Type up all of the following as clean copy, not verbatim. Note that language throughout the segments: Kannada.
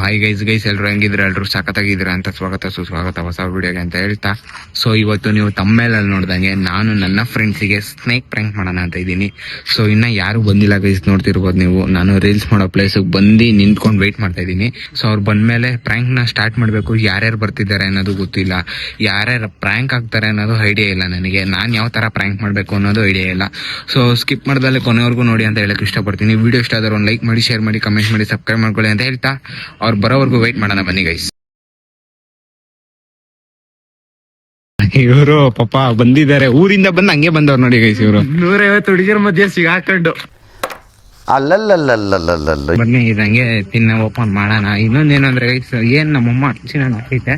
ಹಾಯ್ ಗೈಸ್ ಎಲ್ರು ಹೆಂಗಿದ್ರ ಎಲ್ರು ಸಖತ್ತಾಗಿದ್ರ ಅಂತ ಸ್ವಾಗತ ಸುಸ್ವಾಗತ ಹೊಸ ವಿಡಿಯೋಗೆ ಅಂತ ಹೇಳ್ತಾ, ಸೊ ಇವತ್ತು ನೀವು ತಮ್ಮೇಲಲ್ಲಿ ನೋಡ್ದಂಗೆ ನಾನು ನನ್ನ ಫ್ರೆಂಡ್ಸಿಗೆ ಸ್ನೇಕ್ ಪ್ರ್ಯಾಂಕ್ ಮಾಡೋಣ ಅಂತ ಇದ್ದೀನಿ. ಸೊ ಇನ್ನ ಯಾರು ಬಂದಿಲ್ಲ ಗೈಸ್, ನೋಡ್ತಿರ್ಬೋದು ನೀವು. ನಾನು ರೀಲ್ಸ್ ಮಾಡೋ ಪ್ಲೇಸಿಗೆ ಬಂದು ನಿಂತ್ಕೊಂಡು ವೆಯ್ಟ್ ಮಾಡ್ತಾ ಇದ್ದೀನಿ. ಸೊ ಅವ್ರು ಬಂದ್ಮೇಲೆ ಪ್ರ್ಯಾಂಕ್ ನ ಸ್ಟಾರ್ಟ್ ಮಾಡ್ಬೇಕು. ಯಾರ್ಯಾರು ಬರ್ತಿದ್ದಾರೆ ಅನ್ನೋದು ಗೊತ್ತಿಲ್ಲ, ಯಾರ್ಯಾರು ಪ್ರ್ಯಾಂಕ್ ಆಗ್ತಾರೆ ಅನ್ನೋದು ಐಡಿಯಾ ಇಲ್ಲ ನನಗೆ. ನಾನು ಯಾವ ತರ ಪ್ರ್ಯಾಂಕ್ ಮಾಡ್ಬೇಕು ಅನ್ನೋದು ಐಡಿಯಾ ಇಲ್ಲ. ಸೊ ಸ್ಕಿಪ್ ಮಾಡ್ದಲ್ಲೇ ಕೊನೆವರೆಗೂ ನೋಡಿ ಅಂತ ಹೇಳಕ್ ಇಷ್ಟಪಡ್ತೀನಿ. ವಿಡಿಯೋ ಇಷ್ಟ ಆದ್ರೆ ಒಂದು ಲೈಕ್ ಮಾಡಿ, ಶೇರ್ ಮಾಡಿ, ಕಮೆಂಟ್ ಮಾಡಿ, ಸಬ್ಸ್ಕ್ರೈಬ್ ಮಾಡ್ಕೊಳ್ಳಿ ಅಂತ ಹೇಳ್ತಾ ಅವ್ರು ಬರೋವರೆಗೂ ವೇಟ್ ಮಾಡೋಣ ಬನ್ನಿ ಗೈಸ್. ಇವರು ಪಾಪ ಬಂದಿದ್ದಾರೆ, ಊರಿಂದ ಬಂದು ಹಂಗೆ ಬಂದವ್ರು ನೋಡಿ ಗೈಸ್. ಇವರು 150 ಹುಡುಗಿಯರ ಮಧ್ಯೆ ಸಿಗಾಕೊಂಡು ಅಲ್ಲಲ್ಲಲ್ಲಲ್ಲಲ್ಲಲ್ಲ ಬನ್ನಿ ಇದಂಗೆ ತಿನ್ನ ಓಪನ್ ಮಾಡೋಣ. ಇನ್ನೊಂದೇನಂದ್ರೆ ಗೈಸ್, ಏನ್ ನಮ್ಮಮ್ಮ ಚಿನ್ನ ಹಾಕೈತೆ,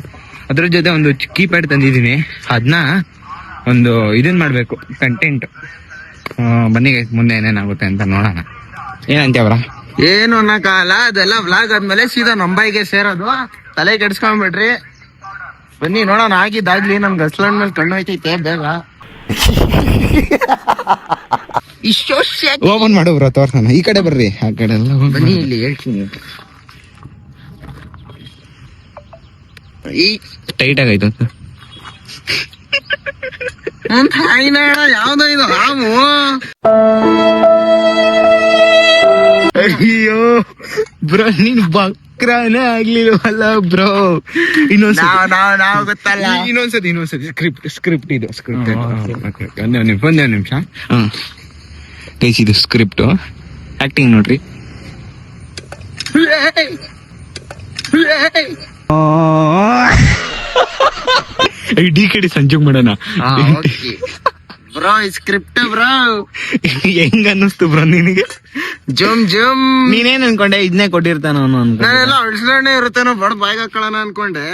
ಅದ್ರ ಜೊತೆ ಒಂದು ಕೀಪ್ಯಾಡ್ ತಂದಿದ್ದೀನಿ. ಅದನ್ನ ಒಂದು ಇದನ್ ಮಾಡ್ಬೇಕು, ಕಂಟೆಂಟ್. ಬನ್ನಿ ಗೈಸ್, ಮುಂದೆ ಏನೇನಾಗುತ್ತೆ ಅಂತ ನೋಡೋಣ. ಏನಂತೀವ್ರ? ಏನು ಅನ್ನಕಾಲ, ಅದೆಲ್ಲ ವ್ಲಾಗ್ ಆದ್ಮೇಲೆ ಸೀದಾ ನಂಬೈಗೆ ಸೇರೋದು. ತಲೆ ಕೆಡ್ಸ್ಕೊಂಡ್ಬಿಡ್ರಿ, ಬನ್ನಿ ನೋಡೋಣ. ಆಗಿದ್ದಾಗ್ಲಿ, ನನ್ಗೆ ಹಸ್ಲಂಡ್ ಮೇಲೆ ಕಣ್ಣು ಹೋಯ್ತೈತೆ. ಬೇಗ ಓಪನ್ ಮಾಡು ಬ್ರೋ, ತೋರ್ಸೋಣ. ಈ ಕಡೆ ಬರ್ರಿ, ಆ ಕಡೆ ಎಲ್ಲ ಬನ್ನಿ, ಇಲ್ಲಿ ಹೇಳ್ತೀನಿ. ಈ ಟೈಟ್ ಆಗೈತು ಯಾವ್ದೋ ಇದು ಹಾವು. ಅಯ್ಯೋ ಬ್ರೋ, ನೀನ್ ಬಕ್ರಾನೇ ಆಗ್ಲಿಲ್ವಲ್ಲ ಬ್ರೋ. ನಾವು ಗೊತ್ತಲ್ಲ. ಇನ್ನೊಂದ್ಸತಿ ಸ್ಕ್ರಿಪ್ಟ್ ಇದು ಸ್ಕ್ರಿಪ್ಟ್. ಒಂದೇ ನಿಮಿಷ. ಗೈಸ್, ಇದು ಸ್ಕ್ರಿಪ್ಟ್. ಆಕ್ಟಿಂಗ್ ನೋಡ್ರಿ. ಡಿ ಸಂಜೆಗ್ ಮಾಡೋಣ. Bro script bro. ಹೆಂಗ ಅನ್ನಿಸ್ತು ಬ್ರೋ ನಿನಗೆ? ಜಮ್ ನೀನೇನ್ ಅನ್ಕೊಂಡೆ? ಇದನ್ನೇ ಕೊಟ್ಟಿರ್ತಾನ ಅವನು ಅನ್ಕೊಂಡೆ. ನಾನೆಲ್ಲ ಅಳ್ಸ್ಲೇ ಇರುತ್ತೇನೋ, ಬಡ ಬಾಯ್ಗ ಹಾಕೊಳ್ಳೋಣ ಅನ್ಕೊಂಡೆ.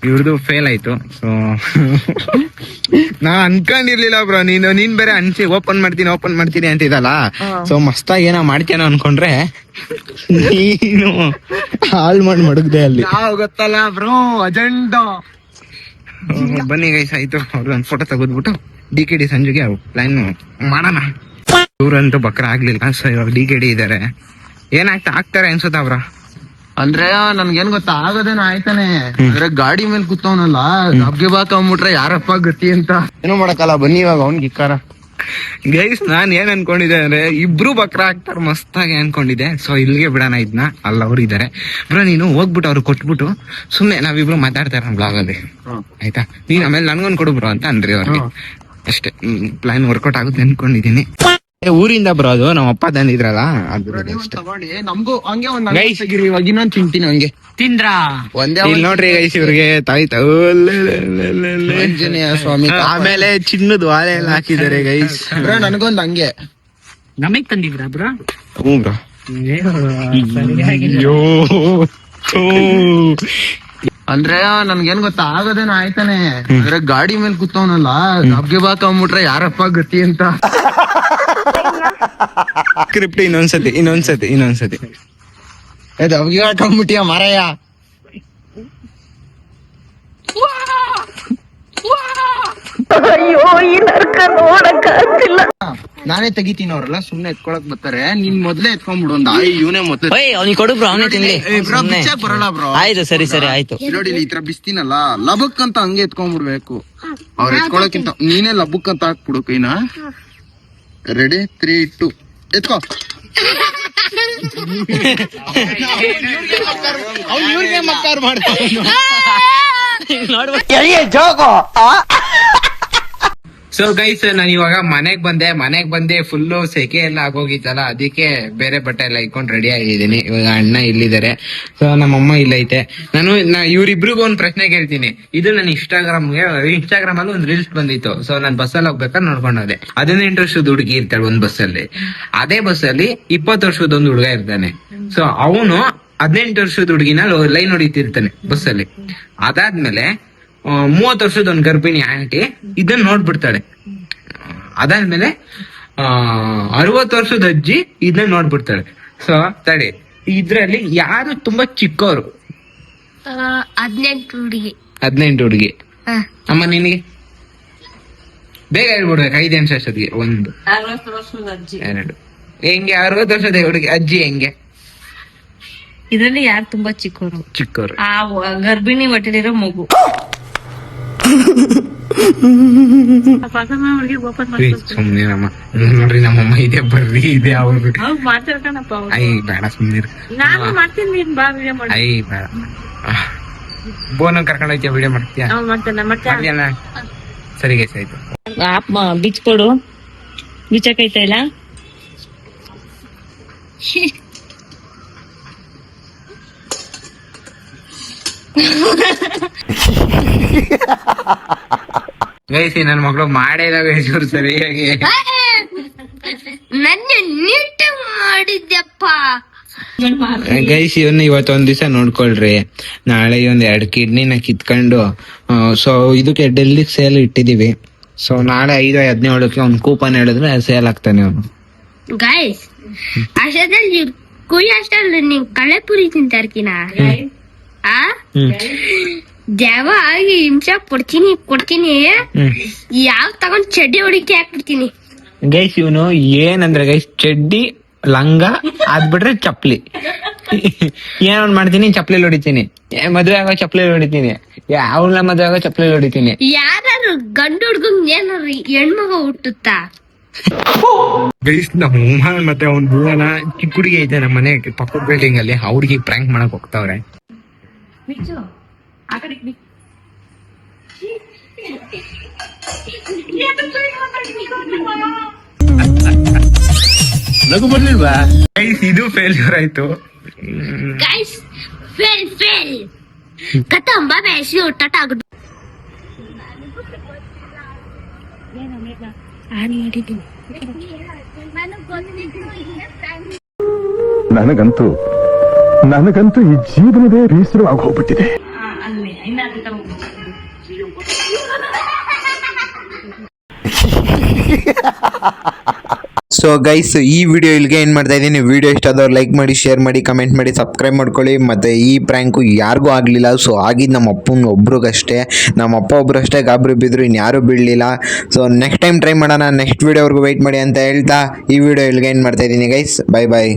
ಇವ್ರದ್ದು ಫೇಲ್ ಆಯ್ತು. ಸೊ ನಾ ಅನ್ಕೊಂಡಿರ್ಲಿಲ್ಲ ಬ್ರೋ, ನೀನ್ ಬೇರೆ ಓಪನ್ ಮಾಡ್ತೀನಿ ಅಂತಿದಲ್ಲ. ಸೊ ಮಸ್ತಾಗಿ ಏನೋ ಮಾಡ್ತೇನೋ ಅನ್ಕೊಂಡ್ರೆ ನೀನು ಹಾಳ್ ಮಾಡಿ ಮಡಗ್ದೆ ಅಲ್ಲಿ. ನಾವು ಗೊತ್ತಲ್ಲ ಬ್ರೋ, ಅಜೆಂಡಾ. ಬನ್ನಿ ಗೈಸ್, ಆಯ್ತು. ಅವ್ರೊಂದು ಫೋಟೋ ತೆಗೆದ್ಬಿಟ್ಟು DKD ಸಂಜೆಗೆ ಪ್ಲಾನ್ ಮಾಡೋಣ. ಇವ್ರಂತೂ ಬಕ್ರ ಆಗ್ಲಿಲ್ಲ. ಸೊ ಇವಾಗ DKD ಇದಾರೆ. ಆಗ್ತಾರೆ ಅನ್ಸುತ್ತ ಅವ್ರ? ಅಂದ್ರೆ ನನ್ಗೇನ್ ಗೊತ್ತಾ, ಆಗೋದೇನೋ ಆಯ್ತಾನೆ. ಅಂದ್ರೆ ಗಾಡಿ ಮೇಲೆ ಕೂತವನಲ್ಲ, ಹಬ್ಗೆ ಬಾಕೊಂಬಿಟ್ರೆ ಯಾರಪ್ಪ ಗತಿ ಅಂತ ಏನೋ ಮಾಡಕ್ಕಲ್ಲ. ಬನ್ನಿ ಇವಾಗ ಅವ್ನ್ಗೆ ಇಕ್ಕಾರ. ಗೈಸ್, ನಾನ್ ಏನ್ ಅನ್ಕೊಂಡಿದ್ದೆ ಅಂದ್ರೆ ಇಬ್ರು ಬಕ್ರ ಆಗ್ತಾರ ಮಸ್ತಾಗಿ ಅನ್ಕೊಂಡಿದ್ದೆ. ಸೊ ಇಲ್ಲಿಗೆ ಬಿಡೋಣ ಇದನ್ನ. ಅಲ್ಲ ಅವ್ರು ಇದಾರೆ ಬ್ರೋ, ನೀನು ಹೋಗ್ಬಿಟ್ಟು ಅವ್ರು ಕೊಟ್ಬಿಟ್ಟು ಸುಮ್ನೆ ನಾವಿಬ್ರು ಮಾತಾಡ್ತಾರ ನಮ್ ಬ್ಲಾಗ್ ಅಲ್ಲಿ, ಆಯ್ತಾ? ನೀನ್ ಆಮೇಲೆ ನನ್ಗೊಂದ್ ಕೊಡು ಬ್ರೋ ಅಂತ ಅನ್ರಿ ಅವ್ರಿಗೆ. ಅಷ್ಟೇ, ಪ್ಲಾನ್ ವರ್ಕೌಟ್ ಆಗುತ್ತೆ ಅನ್ಕೊಂಡಿದೀನಿ. ಊರಿಂದ ಬರೋದು ನಮ್ಮ ಅಪ್ಪ ತಂದಿದ್ರಲ್ಲ, ಅದು ತಗೊಂಡಿ ನಮ್ಗೂ ಹಂಗೆ ಇವಾಗ ಇನ್ನೊಂದ್ ತಿಂತೀನಿ. ಹಂಗೆ ತಿಂದ್ರ ಇಲ್ಲಿ ನೋಡ್ರಿ ಗೈಸ್, ಇವ್ರಿಗೆ ತಾಯ್ತ ಆಂಜನೇಯ ಸ್ವಾಮಿ. ಆಮೇಲೆ ಚಿನ್ನದ ವಾಲೆ ಎಲ್ಲ ಹಾಕಿದ್ದಾರೆ ಗೈಸ್. ಬ್ರೋ ನನಗೊಂದ್ ಹಂಗೆ ನಮಗ್ ತಂದಿದ್ರ ಬ್ರೋ? ಹ್ಞೂ ಬ್ರೋ. ಅಂದ್ರೆ ನನ್ಗೇನ್ ಗೊತ್ತಾ, ಆಗೋದೇನೋ ಆಯ್ತಾನೆ. ಅಂದ್ರೆ ಗಾಡಿ ಮೇಲೆ ಕೂತವನಲ್ಲ, ಹಬ್ಗೆ ಬಾಕೊಂಬಿಟ್ರೆ ಯಾರಪ್ಪ ಗತಿ ಅಂತ ಸ್ಕ್ರಿಪ್ಟ್ ಇನ್ನೊಂದ್ಸತಿ ಹಬ್ಗೆ ಹಾಕೊಂಬಿಟ್ಟಿಯ ಮಾರಾಯ. ನಾನೇ ತೆಗಿತೀನಿ, ಅವ್ರೆಲ್ಲ ಸುಮ್ನೆ ಎತ್ಕೊಳಕ್ ಬರ್ತಾರೆ. ನೀನ್ ಮೊದ್ಲೇ ಎತ್ಕೊಂಡ್ಬಿಡು. ಒಂದು ಇವನೇ ಮೊದ್ಲು ಅವ್ನಿಗೆ ಕೊಡು ಬ್ರೋ, ಅವನೇ ತಿನ್ಲಿ. ಬಿಚ್ಚಾಕ್ ಬರಲ್ಲ ಬ್ರೋ. ಆಯ್ತು, ಸರಿ ಆಯ್ತು. ನೋಡಿ, ಈ ತರ ಬಿಸ್ತೀನಲ್ಲ, ಲಬಕ್ ಅಂತ ಹಂಗೆ ಎತ್ಕೊಂಡ್ಬಿಡ್ಬೇಕು. ಅವ್ರ ಎತ್ಕೊಳಕ್ಕಿಂತ ನೀನೇ ಲಬಕ್ ಅಂತ ಹಾಕ್ಬಿಡು ಕೈನ. ರೆಡಿ, 3, 2 ಎತ್ಕೋ. ಇವ್ರಿಗೆ ಮಕ್ಕಾರ್ ಮಾಡ್ತಾರೆ. ಸೊ ಗೈಸ್, ನಾನು ಇವಾಗ ಮನೆಗ್ ಬಂದೆ. ಫುಲ್ಲು ಸೆಕೆ ಎಲ್ಲ ಆಗೋಗಿತ್ತಲ್ಲ, ಅದಕ್ಕೆ ಬೇರೆ ಬಟ್ಟೆ ಎಲ್ಲ ಇಟ್ಕೊಂಡು ರೆಡಿ ಆಗಿದ್ದೀನಿ. ಇವಾಗ ಅಣ್ಣ ಇಲ್ಲಿದ್ದಾರೆ, ಸೊ ನಮ್ಮಮ್ಮ ಇಲ್ಲೈತೆ. ಇವ್ರಿಬ್ರಿಗೂ ಒಂದ್ ಪ್ರಶ್ನೆ ಕೇಳ್ತೀನಿ. ಇದು ನನ್ನ ಇನ್ಸ್ಟಾಗ್ರಾಮ್ ಅಲ್ಲಿ ಒಂದು ರೀಲ್ಸ್ ಬಂದಿತ್ತು. ಸೊ ನಾನು ಬಸ್ಸಲ್ಲಿ ಹೋಗ್ಬೇಕಾದ್ರೆ ನೋಡ್ಕೊಂಡೋದೆ. 18 ವರ್ಷದ ಹುಡುಗಿ ಇರ್ತಾಳೆ ಒಂದ್ ಬಸ್ಸಲ್ಲಿ. ಅದೇ ಬಸ್ಸಲ್ಲಿ 20 ವರ್ಷದ ಒಂದು ಹುಡುಗ ಇರ್ತಾನೆ. ಸೊ ಅವನು 18 ವರ್ಷದ ಹುಡುಗಿನ ಲೈನ್ ಹೊಡಿತಿರ್ತಾನೆ ಬಸ್ಸಲ್ಲಿ. ಅದಾದ್ಮೇಲೆ 30 ವರ್ಷದ ಒಂದ್ ಗರ್ಭಿಣಿ ಆಂಟಿ ಇದನ್ನ ನೋಡ್ಬಿಡ್ತಾಳೆ. ಅದಾದ್ಮೇಲೆ 60 ವರ್ಷದ ಅಜ್ಜಿ ಇದನ್ನ ನೋಡ್ಬಿಡ್ತಾಳೆ. ಸೊ ತಡಿ, ಇದ್ರಲ್ಲಿ ಯಾರು ತುಂಬಾ ಚಿಕ್ಕವರು? 18 ಹುಡುಗಿ. ಅಮ್ಮ ನಿನಗೆ ಬೇಗ ಹೇಳ್ಬಿಡ್ಬೇಕು. 5 ನಿಮಿಷ ಅಷ್ಟೊತ್ತಿಗೆ. 1, 2 ಹೆಂಗೆ 60 ವರ್ಷದ ಹುಡುಗಿ ಅಜ್ಜಿ ಹೆಂಗೆ? ಇದ್ರಲ್ಲಿ ಯಾರು ತುಂಬಾ ಚಿಕ್ಕವರು? ಚಿಕ್ಕವ್ರು. ಆ ಗರ್ಭಿಣಿ ಹೊಟ್ಟೆಲಿರೋ ಮಗು. ಸುಮ್ನೆ ನಮ್ಮ ನೋಡ್ರಿ ನಮ್ಮಮ್ಮ ಇದೆ ಬರ್ರಿ ಇದೆ ಅವ್ರು ಮಾತಾಡ್ಕಣಪ್ಪ. ಐ ಬೇಡ ಸುಮ್ನಿರ್ ನಾನು ಮಾಡ್ತೀನಿ, ನೀನ್ ಬಾ ವಿಡಿಯೋ ಮಾಡಿ. ಐ ಬೇಡ ಬೋನ ಕರ್ಕೊಂಡು ಹೋಯ್ತೀಯ ವಿಡಿಯೋ ಮಾಡ್ತೀಯಾ? ಮಾಡ್ತೀಯಲ್ಲ? ಸರಿ ಗೈಸ್ ಆಯ್ತು. ಬಿಚ್ಕೊಡು, ಬಿಚ್ಚಕೈತಾ ಇಲ್ಲ. ಗೈಸಿ ನನ್ ಮಗಳು ಮಾಡೇ ಇಲ್ಲ ಗೈಸ್ ಇವ್ರು ಸರಿಯಾಗಿ. ನನ್ನ ನೀಟ್ ಮಾಡಿದ್ಯಪ್ಪ. ಗೈಸ್ ಇವನ್ನ ಇವತ್ತೊಂದ್ ದಿವಸ ನೋಡ್ಕೊಳ್ರಿ. ನಾಳೆ ಒಂದ್ 2 ಕಿಡ್ನಿನ ಕಿತ್ಕೊಂಡು ಸೊ ಇದಕ್ಕೆ ಡೆಲ್ಲಿ ಸೇಲ್ ಇಟ್ಟಿದೀವಿ. ಸೊ ನಾಳೆ 5/17ಕ್ಕೆ ಒಂದ್ ಕೂಪನ್ ಹೇಳಿದ್ರೆ ಸೇಲ್ ಆಗ್ತಾನೆ ಅವನು. ಗೈಸ್ ಅಷ್ಟದಲ್ಲಿ ಕುಯ್ಯ ಅಷ್ಟಲ್ಲಿ ನೀನ್ ಕಳೆಪುರಿ ತಿಂತಾ ಇರ್ತೀನ ಆ ದೇವ ಆಗಿ ಹಿಂಸೆ ಕೊಡ್ತೀನಿ ಯಾವ ತಗೊಂಡ್ ಚಡ್ಡಿ ಹೊಡಿಕೆ ಹಾಕ್ಬಿಡ್ತೀನಿ. ಗೈಸ್ ಇವನು ಏನಂದ್ರೆ ಗೈಸ್ ಚಡ್ಡಿ ಲಂಗ ಅದ್ಬಿಟ್ರೆ ಚಪ್ಲಿ ಏನೋ ಮಾಡ್ತೀನಿ, ಚಪ್ಲಿ ಹೊಡಿತೀನಿ. ಮದ್ವೆ ಆಗೋ ಚಪ್ಲಿ ಹೊಡಿತೀನಿ, ಅವಳ ಮದ್ವೆ ಆಗೋ ಚಪ್ಲಿ ಹೊಡಿತೀನಿ. ಯಾರು ಗಂಡು ಹುಡ್ಗಂಗ್ ಏನಾರು ಹೆಣ್ಮಗ ಹುಟ್ಟುತ್ತಾ? ಗೈಸ್ ನಮ್ಮ ಮತ್ತೆ ಅವ್ನ ಬೂವನ ಚಿಕ್ಕ ಹುಡುಗಿ ಐತೆ ನಮ್ಮ ಮನೆ ಪಕ್ಕದ ಬಿಲ್ಡಿಂಗ್ ಅಲ್ಲಿ. ಆ ಹುಡುಗಿ ಪ್ರ್ಯಾಂಕ್ ಮಾಡಕ್ ಹೋಗ್ತಾವ್ರೆ. ನಗು ಬರ್ಲಿಲ್ವಾ? ಗೈಸ್ ಇದು ಫೇಲ್ಯೂರ್ ಆಯ್ತು. ಗೈಸ್ ಫೇಲ್ ಕಥಂ ಬಾಬಾ ಶಿವ ಟಾಟಾ ಗುಡ್. ನನಗಂತೂ ಈ ಜೀವನವೇ ಬೇಸರವಾಗಿ ಹೋಗ್ಬಿಟ್ಟಿದೆ. ಸೊ ಗೈಸ್ ಈ ವಿಡಿಯೋ ಇಲ್ಲಿಗೆ ಏನು ಮಾಡ್ತಾ ಇದ್ದೀನಿ. ವಿಡಿಯೋ ಇಷ್ಟ ಆದವ್ರು ಲೈಕ್ ಮಾಡಿ, ಶೇರ್ ಮಾಡಿ, ಕಮೆಂಟ್ ಮಾಡಿ, ಸಬ್ಸ್ಕ್ರೈಬ್ ಮಾಡ್ಕೊಳ್ಳಿ. ಮತ್ತು ಈ ಪ್ರ್ಯಾಂಕು ಯಾರಿಗೂ ಆಗಲಿಲ್ಲ. ಸೊ ಆಗಿದ್ದು ನಮ್ಮ ಅಪ್ಪನ ಒಬ್ರಿಗಷ್ಟೇ. ನಮ್ಮ ಅಪ್ಪ ಒಬ್ರಷ್ಟೇ ಗಾಬರಿ ಬಿದ್ದರು, ಇನ್ಯಾರೂ ಬೀಳಲಿಲ್ಲ. ಸೊ ನೆಕ್ಸ್ಟ್ ಟೈಮ್ ಟ್ರೈ ಮಾಡೋಣ. ನೆಕ್ಸ್ಟ್ ವಿಡಿಯೋವರೆಗೂ ವೆಯ್ಟ್ ಮಾಡಿ ಅಂತ ಹೇಳ್ತಾ ಈ ವಿಡಿಯೋ ಇಲ್ಲಿಗೆ ಏನು ಮಾಡ್ತಾ ಇದ್ದೀನಿ ಗೈಸ್. Bye bye.